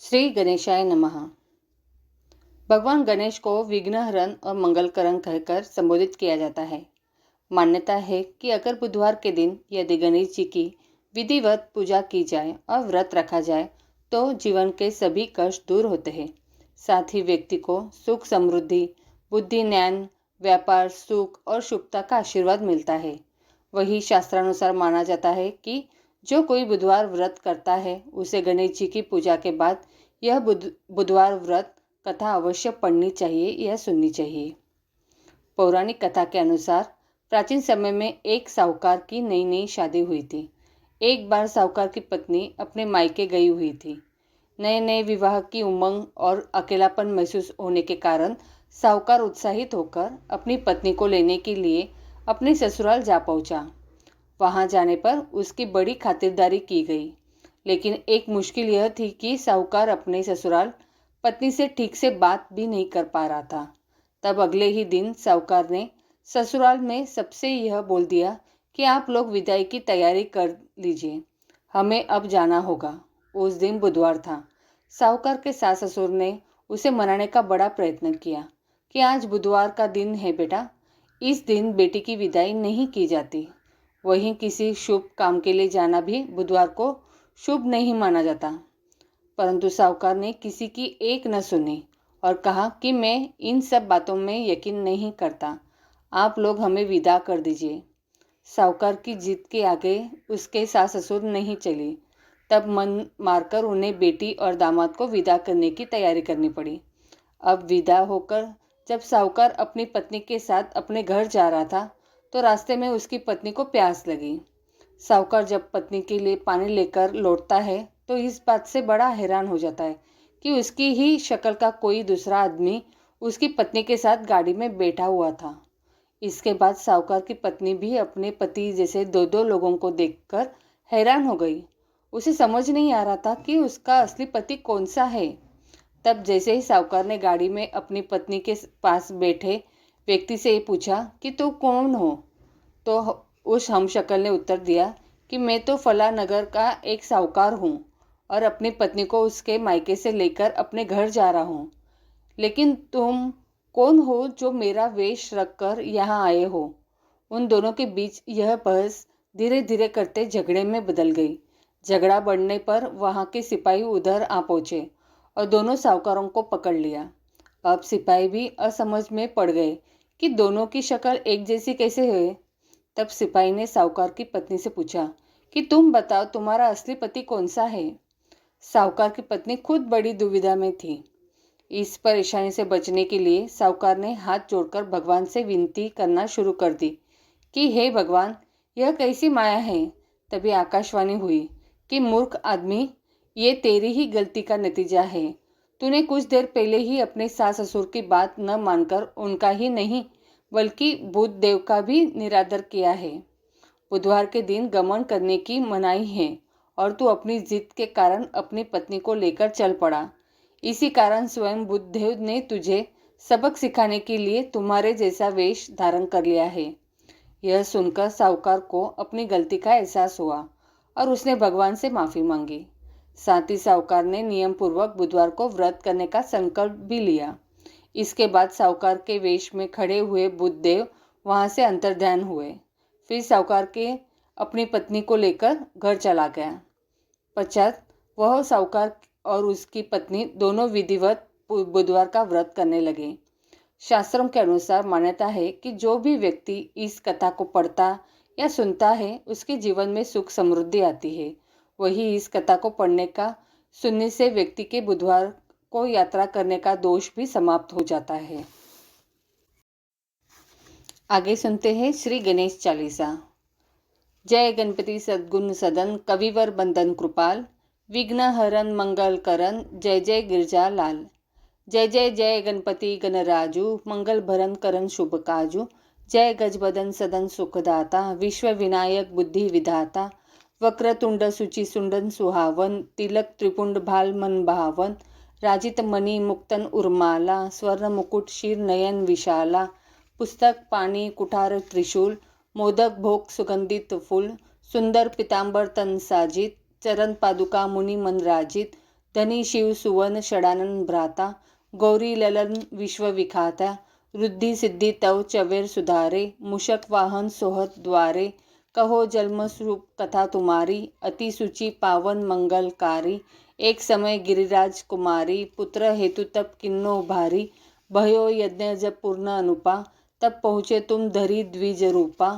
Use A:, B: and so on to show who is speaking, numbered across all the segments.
A: श्री गणेशाय नमः। भगवान गणेश को विघ्नहरण और मंगलकरण कहकर संबोधित किया जाता है। मान्यता है कि अगर बुधवार के दिन यदि गणेश जी की विधिवत पूजा की जाए और व्रत रखा जाए तो जीवन के सभी कष्ट दूर होते हैं। साथ ही व्यक्ति को सुख समृद्धि, बुद्धि, ज्ञान, व्यापार, सुख और शुभता का आशीर्वाद मिलता है। वही शास्त्रानुसार माना जाता है कि जो कोई बुधवार व्रत करता है उसे गणेश जी की पूजा के बाद यह बुधवार व्रत कथा अवश्य पढ़नी चाहिए या सुननी चाहिए। पौराणिक कथा के अनुसार प्राचीन समय में एक साहूकार की नई नई शादी हुई थी। एक बार साहूकार की पत्नी अपने मायके गई हुई थी। नए नए विवाह की उमंग और अकेलापन महसूस होने के कारण साहूकार उत्साहित होकर अपनी पत्नी को लेने के लिए अपने ससुराल जा पहुंचा। वहां जाने पर उसकी बड़ी खातिरदारी की गई, लेकिन एक मुश्किल यह थी कि साहूकार अपने ससुराल पत्नी से ठीक से बात भी नहीं कर पा रहा था। तब अगले ही दिन साहूकार ने ससुराल में सबसे यह बोल दिया कि आप लोग विदाई की तैयारी कर लीजिए, हमें अब जाना होगा। उस दिन बुधवार था। साहूकार के सास ससुर ने उसे मनाने का बड़ा प्रयत्न किया कि आज बुधवार का दिन है बेटा, इस दिन बेटी की विदाई नहीं की जाती। वहीं किसी शुभ काम के लिए जाना भी बुधवार को शुभ नहीं माना जाता। परंतु साहूकार ने किसी की एक न सुनी और कहा कि मैं इन सब बातों में यकीन नहीं करता, आप लोग हमें विदा कर दीजिए। साहूकार की जिद के आगे उसके सास ससुर नहीं चली। तब मन मारकर उन्हें बेटी और दामाद को विदा करने की तैयारी करनी पड़ी। अब विदा होकर जब साहूकार अपनी पत्नी के साथ अपने घर जा रहा था तो रास्ते में उसकी पत्नी को प्यास लगी। साहूकार जब पत्नी के लिए पानी लेकर लौटता है तो इस बात से बड़ा हैरान हो जाता है कि उसकी ही शक्ल का कोई दूसरा आदमी उसकी पत्नी के साथ गाड़ी में बैठा हुआ था। इसके बाद साहूकार की पत्नी भी अपने पति जैसे दो दो लोगों को देखकर हैरान हो गई। उसे समझ नहीं आ रहा था कि उसका असली पति कौन सा है। तब जैसे ही साहूकार ने गाड़ी में अपनी पत्नी के पास बैठे व्यक्ति से पूछा कि तू कौन हो, तो उस हमशक्ल ने उत्तर दिया कि मैं तो फला नगर का एक साहूकार हूँ और अपनी पत्नी को उसके मायके से लेकर अपने घर जा रहा हूँ। लेकिन तुम कौन हो जो मेरा वेश रखकर यहाँ आए हो? उन दोनों के बीच यह बहस धीरे धीरे करते झगड़े में बदल गई। झगड़ा बढ़ने पर वहाँ के सिपाही उधर आ पहुँचे और दोनों साहूकारों को पकड़ लिया। अब सिपाही भी असमझ में पड़ गए कि दोनों की शक्ल एक जैसी कैसे है। तब सिपाही ने साहूकार की पत्नी से पूछा कि तुम बताओ, तुम्हारा असली पति कौन सा है? साहूकार की पत्नी खुद बड़ी दुविधा में थी। इस परेशानी से बचने के लिए साहूकार ने हाथ जोड़कर भगवान से विनती करना शुरू कर दी कि हे भगवान, यह कैसी माया है। तभी आकाशवाणी हुई कि मूर्ख आदमी, ये तेरी ही गलती का नतीजा है। तूने कुछ देर पहले ही अपने सास ससुर की बात न मानकर उनका ही नहीं बल्कि बुध देव का भी निरादर किया है। बुधवार के दिन गमन करने की मनाही है और तू अपनी जिद के कारण अपनी पत्नी को लेकर चल पड़ा। इसी कारण स्वयं बुद्धदेव ने तुझे सबक सिखाने के लिए तुम्हारे जैसा वेश धारण कर लिया है। यह सुनकर साहूकार को अपनी गलती का एहसास हुआ और उसने भगवान से माफी मांगी। साथ ही साहूकार ने नियम पूर्वक बुधवार को व्रत करने का संकल्प भी लिया। इसके बाद साहूकार के वेश में खड़े हुए बुद्धदेव वहां से अंतर्ध्यान हुए। फिर साहूकार के अपनी पत्नी को लेकर घर चला गया। पश्चात वह साहूकार और उसकी पत्नी दोनों विधिवत बुधवार का व्रत करने लगे। शास्त्रों के अनुसार मान्यता है कि जो भी व्यक्ति इस कथा को पढ़ता या सुनता है उसके जीवन में सुख समृद्धि आती है। वही इस कथा को पढ़ने का सुनने से व्यक्ति के बुधवार को यात्रा करने का दोष भी समाप्त हो जाता है। आगे सुनते हैं श्री गणेश चालीसा। जय गणपति सद्गुण सदन, कविवर बंदन कृपाल, विघ्न हरन मंगल करन, जय जय गिरजा लाल। जय जय जय गणपति गणराजू, मंगल भरन करन शुभ काजू। जय गजबदन सदन सुखदाता, विश्व विनायक बुद्धि विधाता। वक्रतुंड सुचि सुंडन सुहावन, तिलक त्रिपुंड भाल मन भावन। राजित मणि मुक्तन उर्माला, स्वर्ण मुकुट शीर नयन विशाला। पुस्तक पाणी कुठार त्रिशूल, मोदक भोग सुगंधित फूल। सुंदर पीतांबर तन साजित, चरण पादुका मुनि मन राजित। धनी शिव सुवन षडानन भ्राता, गौरी ललन विश्व विखाता, रुद्धि सिद्धि तव चवेर सुधारे, मूषक वाहन सोहत द्वारे, कहो जन्म स्वरूप कथा तुम्हारी, अति सुचि पावन मंगलकारी, एक समय गिरिराज कुमारी, पुत्र हेतु तप किन्नो भारी, भयो यज्ञ जब पूर्ण अनुपा, तब पहुँचे तुम धरी द्विज रूपा,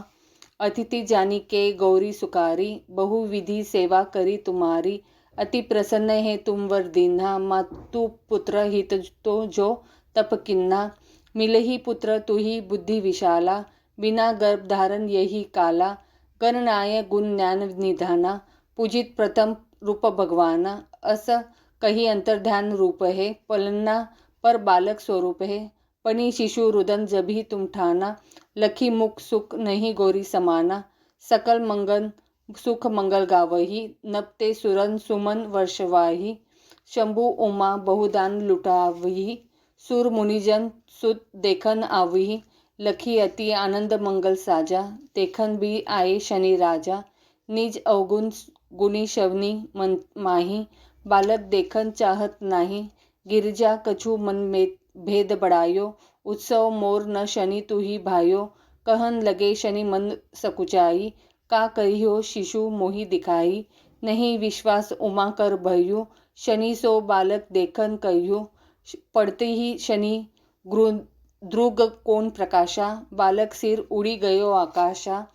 A: अतिथि जानी के गौरी सुकारी, बहु विधि सेवा करी तुम्हारी, अति प्रसन्न है तुम वर दीन्हा, मातु पुत्र हित तो जो तप किन्ना, मिले ही पुत्र तू ही बुद्धि विशाला, बिना गर्भ धारण यही काला, गणनाय गुण ज्ञान निधाना, पूजित प्रथम रूप भगवाना, अस कही अंतर्ध्यान रूप है, पलना पर बालक स्वरूप है, पनी शिशु रुदन जभी तुम ठाना, लखी मुख सुख नहीं गौरी समाना, सकल मंगल सुख मंगल गावही, नपते सुरन सुमन वर्षवाही, शंभु उमा बहुदान लुटावही, सुर मुनिजन सुत देखन आवही, लखी अति आनंद मंगल साजा, देखन भी आए शनि राजा, निज अवगुण गुणी शवनी मन माही, बालक देखन चाहत नाही, गिरजा कछु मन में भेद बढ़ायो, उत्सव मोर न शनि तू ही भायो, कहन लगे शनि मन सकुचाई, का कहियो शिशु मोहि दिखाई, नहीं विश्वास उमा कर भयु, शनि सो बालक देखन कहियो, पड़ते ही शनि ध्रुग कोण प्रकाशा, बालक सिर उड़ी गयो आकाशा,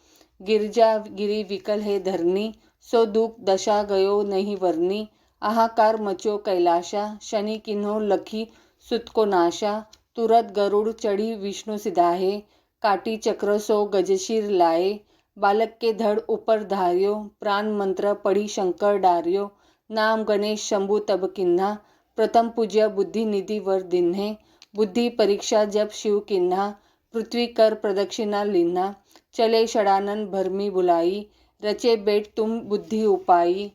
A: गिरजा गिरी विकल है धरनी, सो दुख दशा गयो नहीं वरनी, आहाकार मचो कैलाशा, शनि किन्हो लखी सुत को नाशा, तुरत गरुड़ चढ़ी विष्णु सिधाहे, काटी चक्र सो गजशीर लाए, बालक के धड़ ऊपर धार्यो, प्राण मंत्र पढ़ी शंकर डार्यो, नाम गणेश शंभु तब किन्हा, प्रथम पूज्य बुद्धि निधि वर दिन्हे, बुद्धि परीक्षा जब शिव किन्हा, पृथ्वी कर प्रदक्षिणा लिन्हा, चले षडानन भरमी बुलाई, रचे बेट तुम बुद्धि उपाई,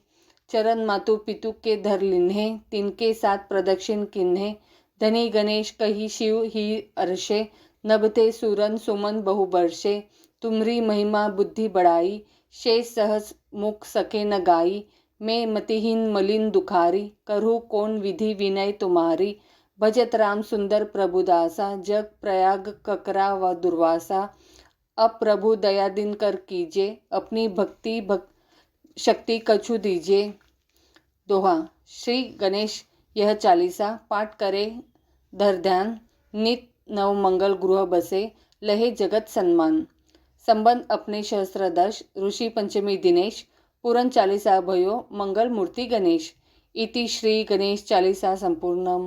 A: चरण मातु पितु के धर लिन्हे, तिनके साथ प्रदक्षिण किन्हे, धनी गणेश कही शिव ही अर्षे, नभते सूरन सुमन बहु बरसे, तुमरी महिमा बुद्धि बढ़ाई, शेष सहस मुख सके न गाई, मैं मतिहीन मलिन दुखारी, करहु कौन विधि विनय तुम्हारी, भजत राम सुंदर प्रभुदासा, जग प्रयाग ककरा व दुर्वासा, अब प्रभु दया दिन कर कीजिए, अपनी भक्ति शक्ति कछु दीजिए। दोहा। श्री गणेश यह चालीसा पाठ करे धर ध्यान, नित नव मंगल गृह बसे, लहे जगत सन्मान। संबंध अपने सहस्त्रदश, ऋषि पंचमी दिनेश, पूरन चालीसा भयो, मंगल मूर्ति गणेश। इति श्री गणेश चालीसा संपूर्णम।